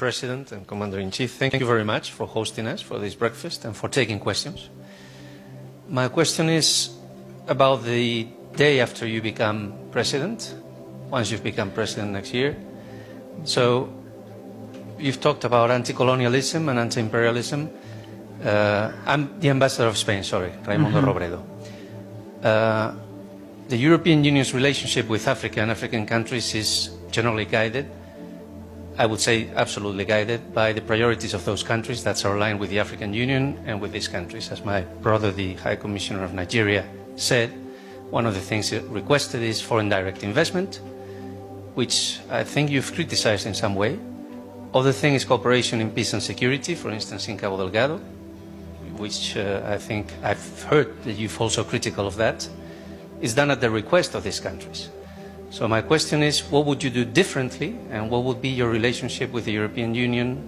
President and Commander-in-Chief, thank you very much for hosting us for this breakfast and for taking questions. My question is about the day after you become President, once you've become President next year. So you've talked about anti-colonialism and anti-imperialism. I'm the ambassador of Spain, sorry, Raimundo Robredo. The European Union's relationship with Africa and African countries is generally guided, I would say absolutely guided, by the priorities of those countries that are aligned with the African Union and with these countries. As my brother, the High Commissioner of Nigeria, said, one of the things requested is foreign direct investment, which I think you've criticized in some way. Other thing is cooperation in peace and security, for instance, in Cabo Delgado, which I think I've heard that you've also critical of that, is done at the request of these countries. So my question is, what would you do differently, and what would be your relationship with the European Union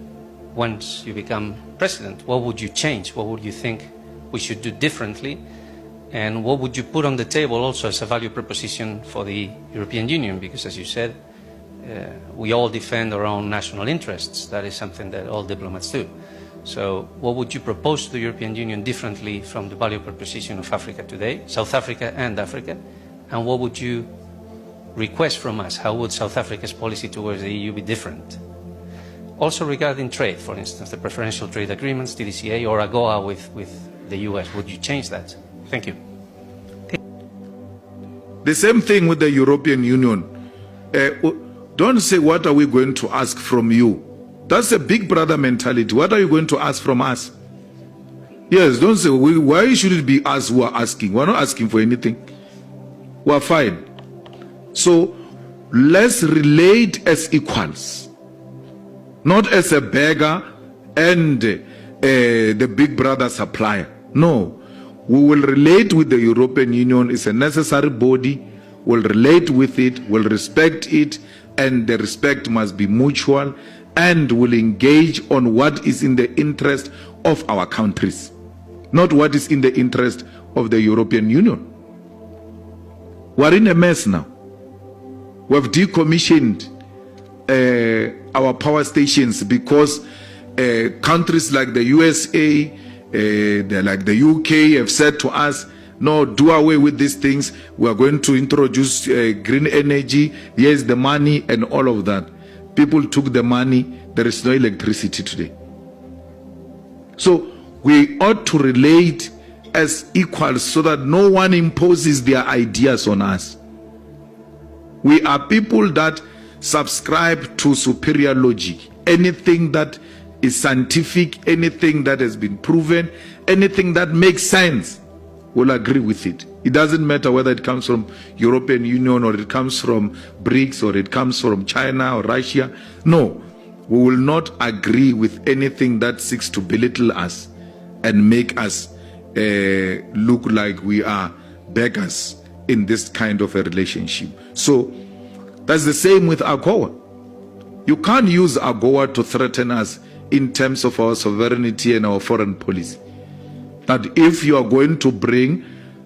once you become President? What would you change? What would you think we should do differently? And what would you put on the table also as a value proposition for the European Union? Because as you said, we all defend our own national interests. That is something that all diplomats do. So what would you propose to the European Union differently from the value proposition of Africa today, South Africa and Africa? And what would you request from us? How would South Africa's policy towards the EU be different? Also regarding trade, for instance, the preferential trade agreements, TDCA or AGOA with the US, would you change that? Thank you. The same thing with the European Union. Don't say, what are we going to ask from you? That's a big brother mentality. What are you going to ask from us? Yes, don't say, why should it be us who are asking? We're not asking for anything. We're fine. So let's relate as equals, not as a beggar and the big brother supplier. No, we will relate with the European Union. It's a necessary body. We'll relate with it, we'll respect it, and the respect must be mutual, and will engage on what is in the interest of our countries, not what is in the interest of the European Union. We're in a mess now. We've decommissioned our power stations because countries like the USA, like the UK have said to us, no, do away with these things. We are going to introduce green energy. Here's the money and all of that. People took the money. There is no electricity today. So we ought to relate as equals so that no one imposes their ideas on us. We are people that subscribe to superior logic. Anything that is scientific, anything that has been proven, anything that makes sense, we'll agree with it. It doesn't matter whether it comes from European Union or it comes from BRICS or it comes from China or Russia. No, we will not agree with anything that seeks to belittle us and make us look like we are beggars in this kind of a relationship. So that's the same with AGOA. You can't use AGOA to threaten us in terms of our sovereignty and our foreign policy. That if you are going to bring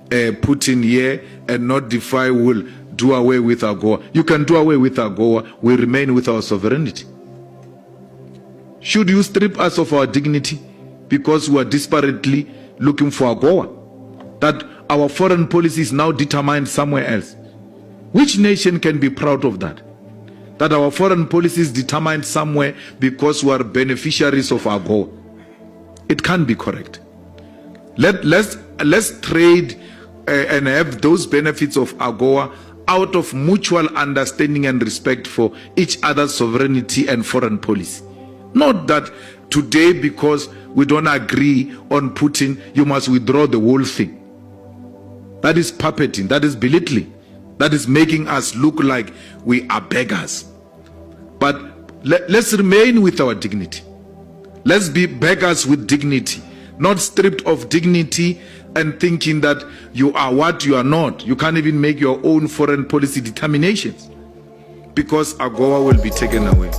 Putin here and not defy, will do away with AGOA. You can do away with AGOA. We remain with our sovereignty. Should you strip us of our dignity because we are desperately looking for AGOA? That our foreign policy is now determined somewhere else. Which nation can be proud of that? That our foreign policy is determined somewhere because we are beneficiaries of AGOA. It can't be correct. Let's trade and have those benefits of AGOA out of mutual understanding and respect for each other's sovereignty and foreign policy. Not that today, because we don't agree on Putin, you must withdraw the whole thing. That is puppeting, that is belittling, that is making us look like we are beggars. But let's remain with our dignity. Let's be beggars with dignity, not stripped of dignity and thinking that you are what you are not. You can't even make your own foreign policy determinations because AGOA will be taken away.